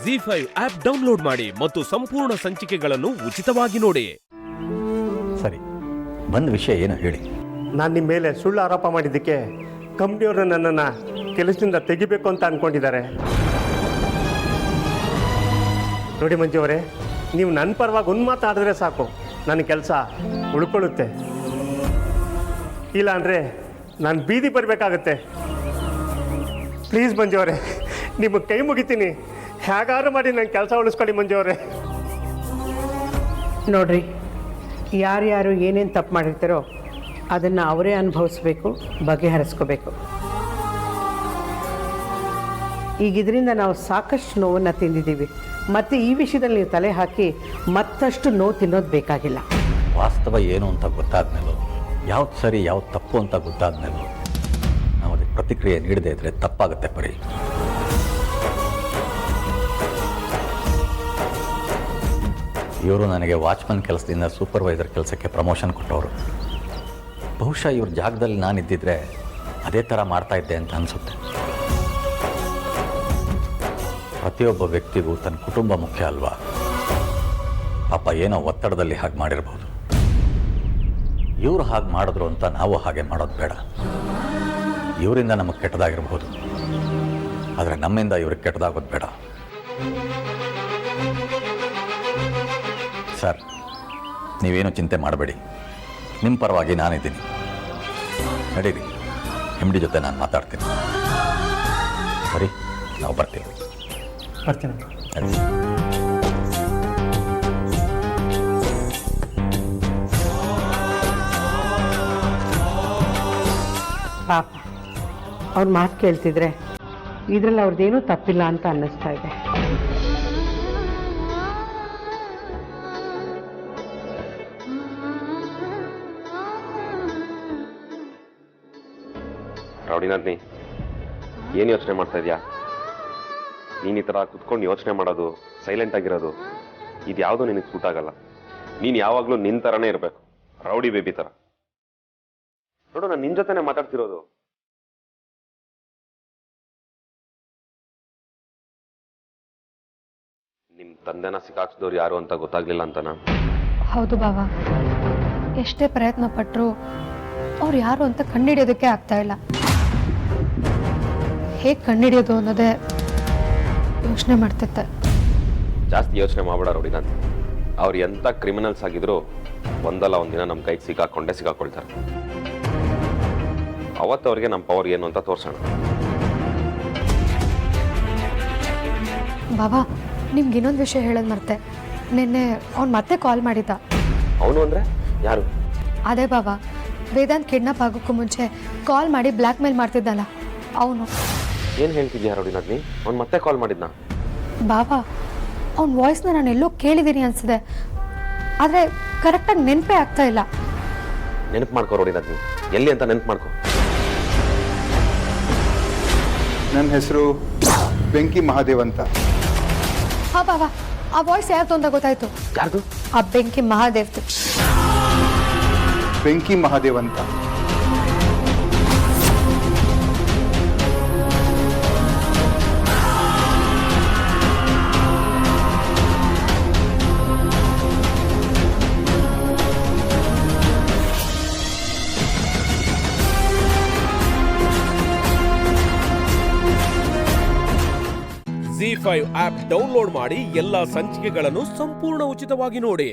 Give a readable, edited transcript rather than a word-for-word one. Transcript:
ಜಿ5 app download ಮಾಡಿ ಮತ್ತು ಸಂಪೂರ್ಣ ಸಂಚಿಕೆಗಳನ್ನು ಉಚಿತವಾಗಿ ನೋಡಿ. ಸರಿ, ಬಂದ ವಿಷಯ ಏನು ಹೇಳಿ. ನಾನು ನಿಮ್ಮ ಮೇಲೆ ಸುಳ್ಳು ಆರೋಪ ಮಾಡಿದ್ದಕ್ಕೆ ಕಂಪ್ನಿಯವರು ನನ್ನನ್ನು ಕೆಲಸದಿಂದ ತೆಗಿಬೇಕು ಅಂತ ಅಂದ್ಕೊಂಡಿದ್ದಾರೆ. ನೋಡಿ ಮಂಜು ಅವರೇ, ನೀವು ನನ್ನ ಪರವಾಗಿ ಒಂದು ಮಾತಾಡಿದ್ರೆ ಸಾಕು, ನನ್ನ ಕೆಲಸ ಉಳ್ಕೊಳ್ಳುತ್ತೆ. ಇಲ್ಲ ಅಂದರೆ ನಾನು ಬೀದಿ ಬರಬೇಕಾಗತ್ತೆ. ಪ್ಲೀಸ್ ಮಂಜು ಅವರೇ, ನಿಮಗೆ ಕೈ ಮುಗಿತೀನಿ, ಹೇಗಾದ್ರೂ ಮಾಡಿ ನನ್ನ ಕೆಲಸ ಉಳಿಸ್ಕೊಳ್ಳಿ ಮಂಜು ಅವರೇ. ನೋಡ್ರಿ, ಯಾರ್ಯಾರು ಏನೇನು ತಪ್ಪು ಮಾಡಿರ್ತಾರೋ ಅದನ್ನು ಅವರೇ ಅನುಭವಿಸ್ಬೇಕು, ಬಗೆಹರಿಸ್ಕೋಬೇಕು. ಈಗ ಇದರಿಂದ ನಾವು ಸಾಕಷ್ಟು ನೋವನ್ನು ತಿಂದಿದ್ದೀವಿ. ಮತ್ತು ಈ ವಿಷಯದಲ್ಲಿ ನೀವು ತಲೆ ಹಾಕಿ ಮತ್ತಷ್ಟು ನೋವು ತಿನ್ನೋದು ಬೇಕಾಗಿಲ್ಲ. ವಾಸ್ತವ ಏನು ಅಂತ ಗೊತ್ತಾದ್ಮೇಲೂ, ಯಾವ್ದು ಸರಿ ಯಾವ್ದು ತಪ್ಪು ಅಂತ ಗೊತ್ತಾದ್ಮೇಲೂ ನಾವು ಅದಕ್ಕೆ ಪ್ರತಿಕ್ರಿಯೆ ನೀಡದೇ ಇದ್ದರೆ ತಪ್ಪಾಗುತ್ತೆ ಪರಿ. ಇವರು ನನಗೆ ವಾಚ್ಮನ್ ಕೆಲಸದಿಂದ ಸೂಪರ್ವೈಸರ್ ಕೆಲಸಕ್ಕೆ ಪ್ರಮೋಷನ್ ಕೊಟ್ಟವರು. ಬಹುಶಃ ಇವ್ರ ಜಾಗದಲ್ಲಿ ನಾನಿದ್ದಿದ್ರೆ ಅದೇ ಥರ ಮಾಡ್ತಾ ಇದ್ದೆ ಅಂತ ಅನಿಸುತ್ತೆ. ಪ್ರತಿಯೊಬ್ಬ ವ್ಯಕ್ತಿಗೂ ತನ್ನ ಕುಟುಂಬ ಮುಖ್ಯ ಅಲ್ವಾ? ಪಾಪ ಏನೋ ಒತ್ತಡದಲ್ಲಿ ಹಾಗೆ ಮಾಡಿರ್ಬೋದು. ಇವರು ಹಾಗೆ ಮಾಡಿದ್ರು ಅಂತ ನಾವು ಹಾಗೆ ಮಾಡೋದು ಬೇಡ. ಇವರಿಂದ ನಮಗೆ ಕೆಟ್ಟದಾಗಿರ್ಬೋದು, ಆದರೆ ನಮ್ಮಿಂದ ಇವ್ರಿಗೆ ಕೆಟ್ಟದಾಗೋದು ಬೇಡ. ಸರ್, ನೀವೇನು ಚಿಂತೆ ಮಾಡಬೇಡಿ, ನಿಮ್ಮ ಪರವಾಗಿ ನಾನಿದ್ದೀನಿ. ನಡೀರಿ, MD ಜೊತೆ ನಾನು ಮಾತಾಡ್ತೀನಿ. ಸರಿ, ನಾವು ಬರ್ತೀವಿ. ಬರ್ತೀನಿ. ಪಾಪ ಅವ್ರ ಮಾತು ಕೇಳ್ತಿದ್ರೆ ಇದರಲ್ಲಿ ಅವ್ರದ್ದೇನೂ ತಪ್ಪಿಲ್ಲ ಅಂತ ಅನ್ನಿಸ್ತಾ ಇದೆ. ರೌಡಿನಾಥ್ನಿ, ಏನು ಯೋಚನೆ ಮಾಡ್ತಾ ಇದೆಯಾ? ನೀನು ಈ ಥರ ಕುತ್ಕೊಂಡು ಯೋಚನೆ ಮಾಡೋದು, ಸೈಲೆಂಟ್ ಆಗಿರೋದು, ಇದು ಯಾವುದೂ ನಿನಗೆ ಸೂಟ್ ಆಗಲ್ಲ. ನೀನು ಯಾವಾಗಲೂ ನಿನ್ನ ಥರನೇ ಇರಬೇಕು, ರೌಡಿ ಬೇಬಿ ಥರ. ನೋಡು, ನಾನು ನಿನ್ನ ಜೊತೆನೇ ಮಾತಾಡ್ತಿರೋದು. ನಿಮ್ಮ ತಂದೆನ ಸಿಕ್ಕಾಕ್ಸಿದವ್ರು ಯಾರು ಅಂತ ಗೊತ್ತಾಗ್ಲಿಲ್ಲ ಅಂತನಾ? ಹೌದು ಬಾವ, ಎಷ್ಟೇ ಪ್ರಯತ್ನ ಪಟ್ಟರು ಅವ್ರು ಯಾರು ಅಂತ ಕಂಡುಹಿಡಿಯೋದಕ್ಕೆ ಆಗ್ತಾ ಇಲ್ಲ. ಹೇಗೆ ಕಂಡುಹಿಡಿಯೋದು ಅನ್ನೋದೇ ಯೋಚನೆ ಮಾಡ್ತಿದ್ದೆ. ಜಾಸ್ತಿ ಯೋಚನೆ ಮಾಡಬೇಡ ರೌಡಿನಾಥ್. ಅವ್ರು ಎಂಥ ಕ್ರಿಮಿನಲ್ಸ್ ಆಗಿದ್ರು ಒಂದಲ್ಲ ಒಂದಿನ ನಮ್ಮ ಕೈಗೆ ಸಿಕ್ಕಾಕೊಳ್ತಾರೆ. ಅವತ್ತು ಅವ್ರಿಗೆ ನಮ್ಮ ಪವರ್ ಏನು ಅಂತ ತೋರ್ಸೋಣ. ಬಾಬಾ, ನಿಮ್ಗೆ ಇನ್ನೊಂದು ವಿಷಯ ಹೇಳೋದು ಮರ್ತೆ. ನಿನ್ನೆ ಅವ್ನು ಮತ್ತೆ ಕಾಲ್ ಮಾಡಿದ್ದ. ಅವನು ಅಂದರೆ ಯಾರು? ಅದೇ ಬಾಬಾ, ವೇದಾಂತ್ ಕಿಡ್ನಾಪ್ ಆಗೋಕ್ಕೂ ಮುಂಚೆ ಕಾಲ್ ಮಾಡಿ ಬ್ಲ್ಯಾಕ್ ಮೇಲ್ ಮಾಡ್ತಿದ್ದಲ್ಲ ಅವನು. ಏನು ಹೇಳ್ತಿದ್ಯಾ ರೌಡಿನಾಥ್ನಿ? ಅವ್ನು ಮತ್ತೆ ಕಾಲ್ ಮಾಡಿದ್ನಾ? ಬಾಬಾ, ಅವ್ನ ವಾಯ್ಸ್ನ ನಾನು ಎಲ್ಲೋ ಕೇಳಿದ್ದೀನಿ ಅನ್ಸಿದೆ, ಆದರೆ ಕರೆಕ್ಟಾಗಿ ನೆನಪೇ ಆಗ್ತಾ ಇಲ್ಲ. ನೆನಪು ಮಾಡ್ಕೋ ರೌಡಿನಾಥ್ನಿ, ಎಲ್ಲಿ ಅಂತ ನೆನಪು ಮಾಡ್ಕೋ. ನನ್ನ ಹೆಸರು ಬೆಂಕಿ ಮಹಾದೇವ್ ಅಂತ. ಹಾ ಬಾಬಾ, ಆ ವಾಯ್ಸ್ ಯಾರ್ದು ಅಂತ ಗೊತ್ತಾಯ್ತು. ಯಾರ್ದು? ಆ ಬೆಂಕಿ ಮಹಾದೇವ್ದು. ಬೆಂಕಿ ಮಹಾದೇವ್ ಅಂತ. ಜಿ5 ಆಪ್ ಡೌನ್ಲೋಡ್ ಮಾಡಿ ಎಲ್ಲಾ ಸಂಚಿಕೆಗಳನ್ನು ಸಂಪೂರ್ಣ ಉಚಿತವಾಗಿ ನೋಡಿ.